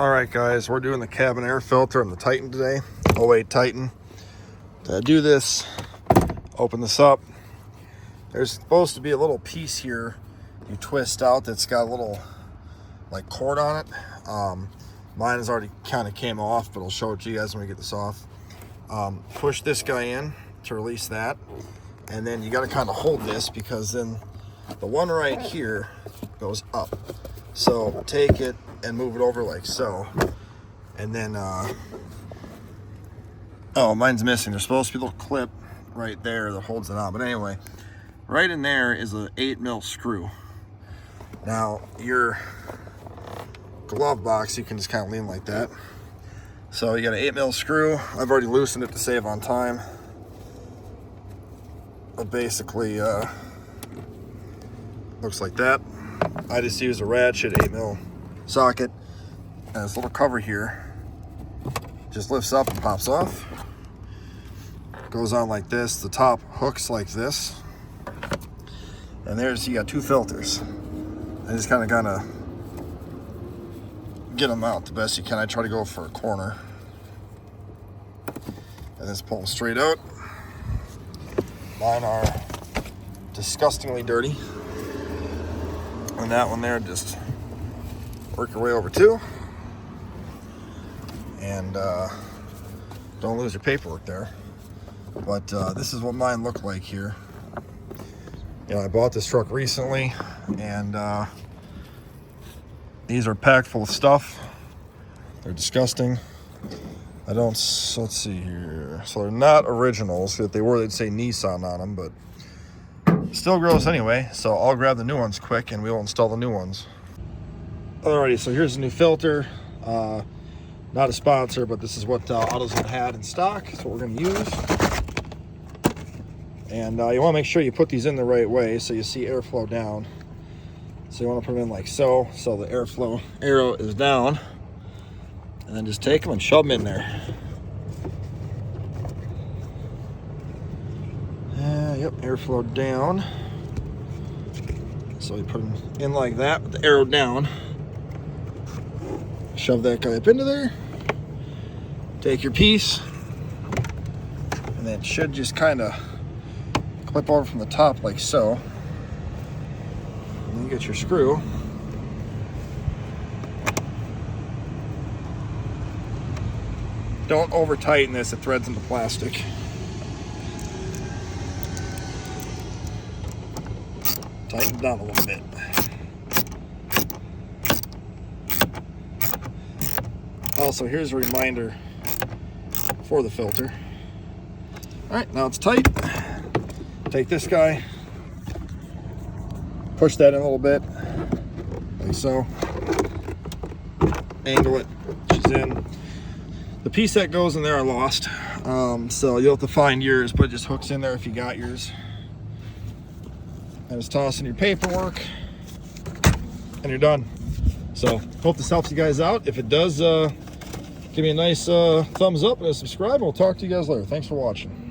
All right, guys, we're doing the cabin air filter on the Titan today. 08 Titan. To do this, open this up. There's supposed to be a little piece here you twist out that's got a little like cord on it. Mine has already kind of came off, but I'll show it to you guys when we get this off. Push this guy in to release that, and then you got to kind of hold this because then the one right here goes up. So take it and move it over like so, and then oh, mine's missing. There's supposed to be a little clip right there that holds it on, but anyway, right in there is an 8mm screw. Now your glove box, you can just kind of lean like that. So you got an 8mm screw. I've already loosened it to save on time, but basically looks like that. I just use a ratchet 8mm socket, and this little cover here just lifts up and pops off. Goes on like this. The top hooks like this, and there's, you got two filters. I just kind of get them out the best you can. I try to go for a corner and just pull them straight out. Mine are disgustingly dirty, and that one there, just work your way over too, and don't lose your paperwork there. But this is what mine look like here. You know, I bought this truck recently, and these are packed full of stuff. They're disgusting. I don't, let's see here. So they're not originals. If they were, they'd say Nissan on them, but still gross anyway. So I'll grab the new ones quick and we'll install the new ones. Alrighty, so here's the new filter. Not a sponsor, but this is what AutoZone had in stock. That's what we're gonna use. And you wanna make sure you put these in the right way so you see airflow down. So you wanna put them in like so the airflow arrow is down. And then just take them and shove them in there. Yep, airflow down. So we put them in like that with the arrow down. Shove that guy up into there. Take your piece, and then it should just kind of clip over from the top like so. And then you get your screw. Don't over tighten this, it threads into plastic. Tighten it down a little bit. Also, here's a reminder for the filter. All right, now it's tight. Take this guy, push that in a little bit, like so. Angle it, she's in. The piece that goes in there I lost, so you'll have to find yours, but it just hooks in there if you got yours. And just toss in your paperwork, and you're done. So, hope this helps you guys out. If it does, give me a nice thumbs up and a subscribe, and we'll talk to you guys later. Thanks for watching.